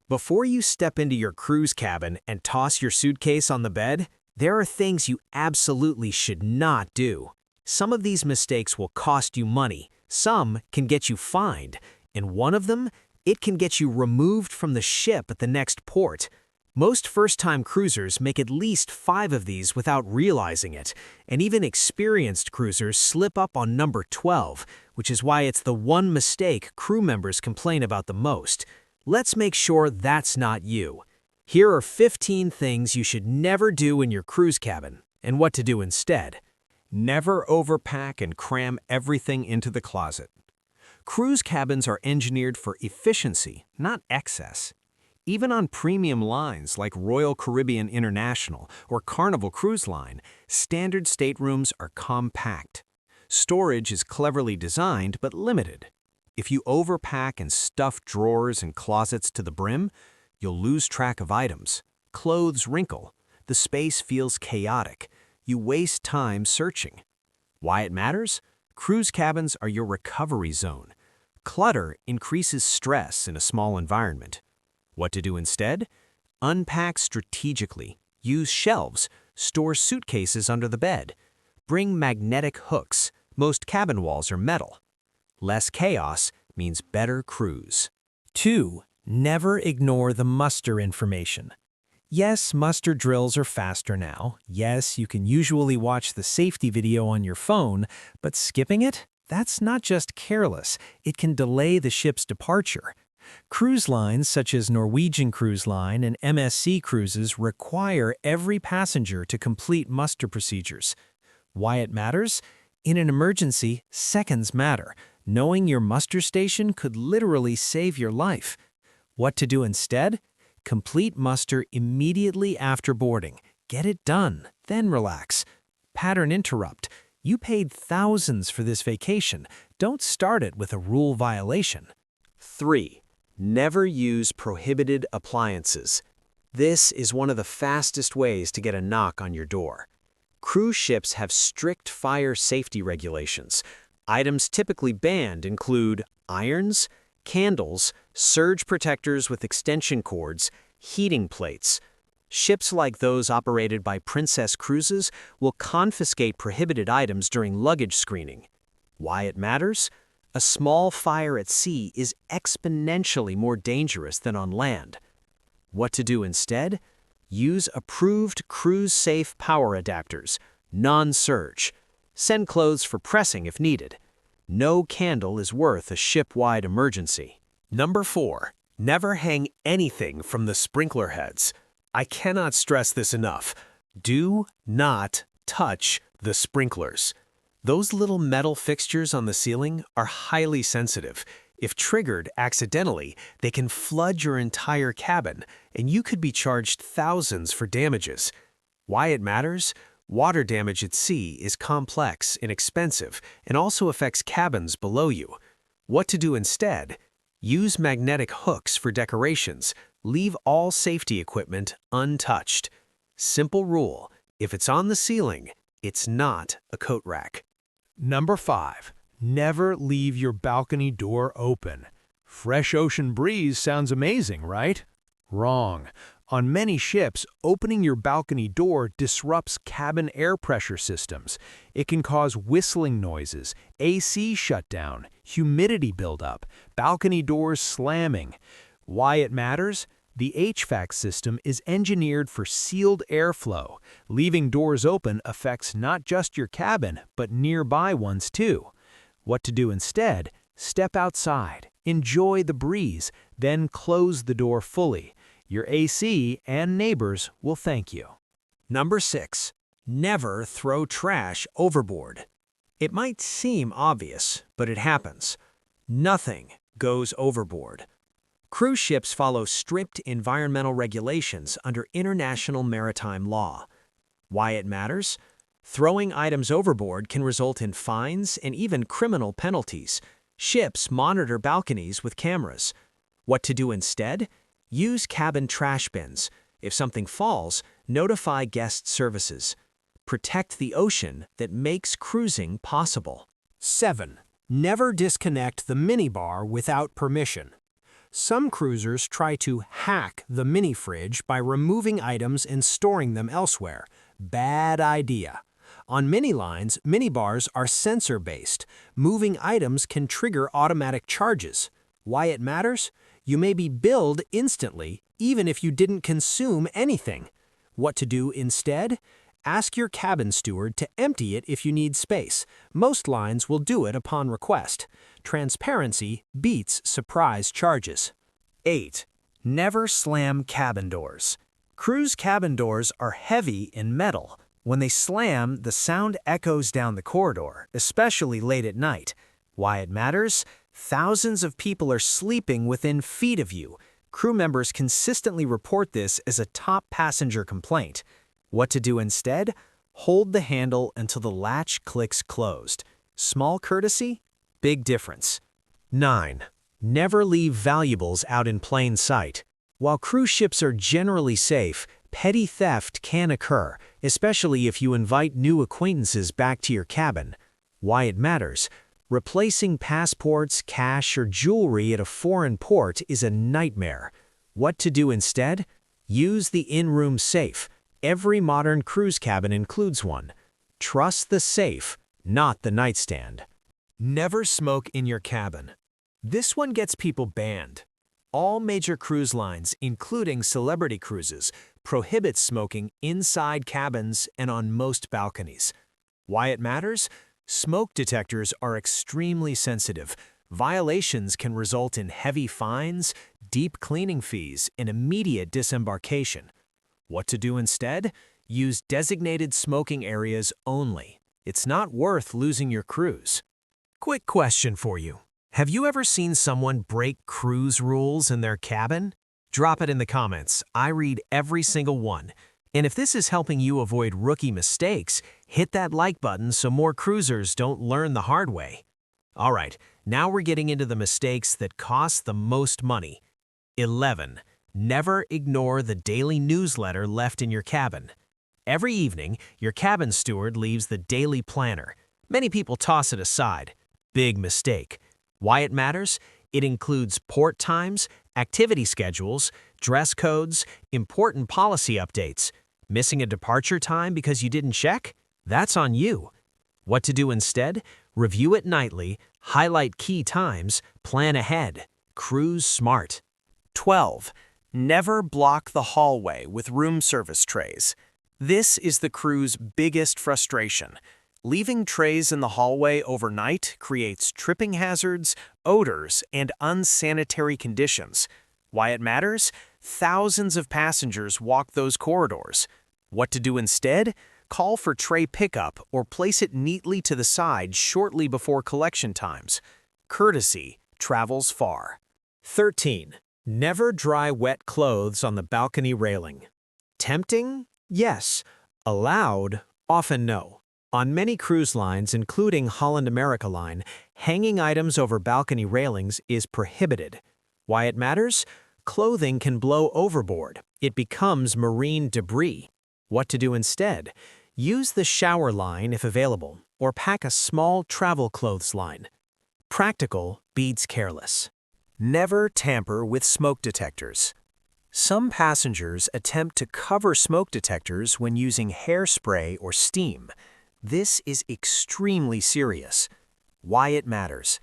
Before you step into your cruise cabin and toss your suitcase on the bed, there are things you absolutely should not do. Some of these mistakes will cost you money, some can get you fined, and one of them, it can get you removed from the ship at the next port. Most first-time cruisers make at least 5 of these without realizing it, and even experienced cruisers slip up on number 12, which is why it's the one mistake crew members complain about the most. Let's make sure that's not you. Here are 15 things you should never do in your cruise cabin, and what to do instead. Never overpack and cram everything into the closet. Cruise cabins are engineered for efficiency, not excess. Even on premium lines like Royal Caribbean International or Carnival Cruise Line, standard staterooms are compact. Storage is cleverly designed but limited. If you overpack and stuff drawers and closets to the brim, you'll lose track of items. Clothes wrinkle. The space feels chaotic. You waste time searching. Why it matters? Cruise cabins are your recovery zone. Clutter increases stress in a small environment. What to do instead? Unpack strategically. Use shelves. Store suitcases under the bed. Bring magnetic hooks. Most cabin walls are metal. Less chaos means better cruise. 2. Never ignore the muster information. Yes, muster drills are faster now. Yes, you can usually watch the safety video on your phone, but skipping it? That's not just careless, it can delay the ship's departure. Cruise lines such as Norwegian Cruise Line and MSC Cruises require every passenger to complete muster procedures. Why it matters? In an emergency, seconds matter. Knowing your muster station could literally save your life. What to do instead? Complete muster immediately after boarding. Get it done, then relax. Pattern interrupt. You paid thousands for this vacation. Don't start it with a rule violation. 3. Never use prohibited appliances. This is one of the fastest ways to get a knock on your door. Cruise ships have strict fire safety regulations. Items typically banned include irons, candles, surge protectors with extension cords, heating plates. Ships like those operated by Princess Cruises will confiscate prohibited items during luggage screening. Why it matters? A small fire at sea is exponentially more dangerous than on land. What to do instead? Use approved cruise-safe power adapters, non-surge. Send clothes for pressing if needed. No candle is worth a ship-wide emergency. Number 4. Never hang anything from the sprinkler heads. I cannot stress this enough. Do not touch the sprinklers. Those little metal fixtures on the ceiling are highly sensitive. If triggered accidentally, they can flood your entire cabin, and you could be charged thousands for damages. Why it matters? Water damage at sea is complex and expensive and also affects cabins below you. What to do instead? Use magnetic hooks for decorations. Leave all safety equipment untouched. Simple rule: if it's on the ceiling, it's not a coat rack. Number 5. Never leave your balcony door open. Fresh ocean breeze sounds amazing, right? Wrong. On many ships, opening your balcony door disrupts cabin air pressure systems. It can cause whistling noises, AC shutdown, humidity buildup, balcony doors slamming. Why it matters? The HVAC system is engineered for sealed airflow. Leaving doors open affects not just your cabin, but nearby ones too. What to do instead? Step outside, enjoy the breeze, then close the door fully. Your AC and neighbors will thank you. Number 6. Never throw trash overboard. It might seem obvious, but it happens. Nothing goes overboard. Cruise ships follow strict environmental regulations under international maritime law. Why it matters? Throwing items overboard can result in fines and even criminal penalties. Ships monitor balconies with cameras. What to do instead? Use cabin trash bins. If something falls, notify guest services. Protect the ocean that makes cruising possible. 7. Never disconnect the minibar without permission. Some cruisers try to hack the mini fridge by removing items and storing them elsewhere. Bad idea. On many lines, minibars are sensor-based. Moving items can trigger automatic charges. Why it matters? You may be billed instantly, even if you didn't consume anything. What to do instead? Ask your cabin steward to empty it if you need space. Most lines will do it upon request. Transparency beats surprise charges. 8. Never slam cabin doors. Cruise cabin doors are heavy in metal. When they slam, the sound echoes down the corridor, especially late at night. Why it matters? Thousands of people are sleeping within feet of you. Crew members consistently report this as a top passenger complaint. What to do instead? Hold the handle until the latch clicks closed. Small courtesy, big difference. 9. Never leave valuables out in plain sight. While cruise ships are generally safe, petty theft can occur, especially if you invite new acquaintances back to your cabin. Why it matters? Replacing passports, cash, or jewelry at a foreign port is a nightmare. What to do instead? Use the in-room safe. Every modern cruise cabin includes one. Trust the safe, not the nightstand. Never smoke in your cabin. This one gets people banned. All major cruise lines, including Celebrity Cruises, prohibit smoking inside cabins and on most balconies. Why it matters? Smoke detectors are extremely sensitive. Violations can result in heavy fines, deep cleaning fees, and immediate disembarkation. What to do instead? Use designated smoking areas only. It's not worth losing your cruise. Quick question for you. Have you ever seen someone break cruise rules in their cabin? Drop it in the comments. I read every single one. And if this is helping you avoid rookie mistakes, hit that like button so more cruisers don't learn the hard way. All right, now we're getting into the mistakes that cost the most money. 11. Never ignore the daily newsletter left in your cabin. Every evening, your cabin steward leaves the daily planner. Many people toss it aside. Big mistake. Why it matters? It includes port times, activity schedules, dress codes, important policy updates. Missing a departure time because you didn't check? That's on you. What to do instead? Review it nightly, highlight key times, plan ahead. Cruise smart. 12. Never block the hallway with room service trays. This is the crew's biggest frustration. Leaving trays in the hallway overnight creates tripping hazards, odors, and unsanitary conditions. Why it matters? Thousands of passengers walk those corridors. What to do instead? Call for tray pickup or place it neatly to the side shortly before collection times. Courtesy travels far. 13. Never dry wet clothes on the balcony railing. Tempting? Yes. Allowed? Often no. On many cruise lines, including Holland America Line, hanging items over balcony railings is prohibited. Why it matters? Clothing can blow overboard. It becomes marine debris. What to do instead? Use the shower line if available, or pack a small travel clothes line. Practical beats careless. Never tamper with smoke detectors. Some passengers attempt to cover smoke detectors when using hairspray or steam. This is extremely serious. Why it matters.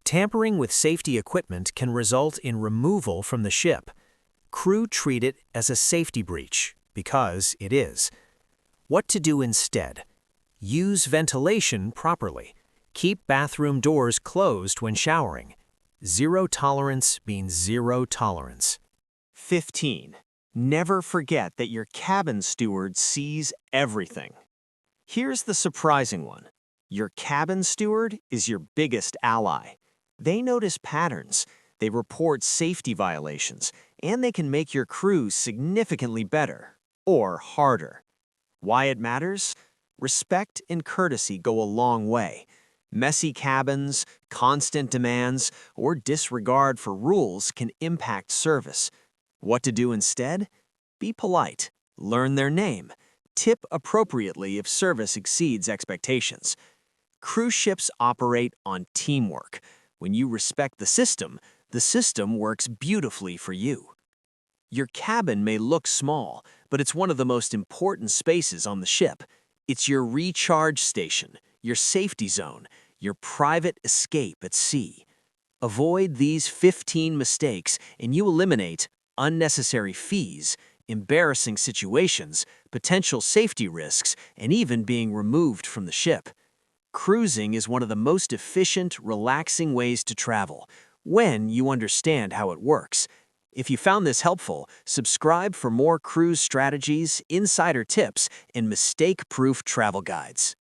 Tampering with safety equipment can result in removal from the ship. Crew treat it as a safety breach, because it is. What to do instead? Use ventilation properly. Keep bathroom doors closed when showering. Zero tolerance means zero tolerance. 15. Never forget that your cabin steward sees everything. Here's the surprising one. Your cabin steward is your biggest ally. They notice patterns, they report safety violations, and they can make your cruise significantly better or harder. Why it matters? Respect and courtesy go a long way. Messy cabins, constant demands, or disregard for rules can impact service. What to do instead? Be polite, learn their name, tip appropriately if service exceeds expectations. Cruise ships operate on teamwork. When you respect the system, The system works beautifully for you. Your cabin may look small, but it's one of the most important spaces on the ship. It's your recharge station, your safety zone, your private escape at sea. Avoid these 15 mistakes and you eliminate unnecessary fees, embarrassing situations, potential safety risks, and even being removed from the ship. Cruising is one of the most efficient, relaxing ways to travel when you understand how it works. If you found this helpful, subscribe for more cruise strategies, insider tips, and mistake-proof travel guides.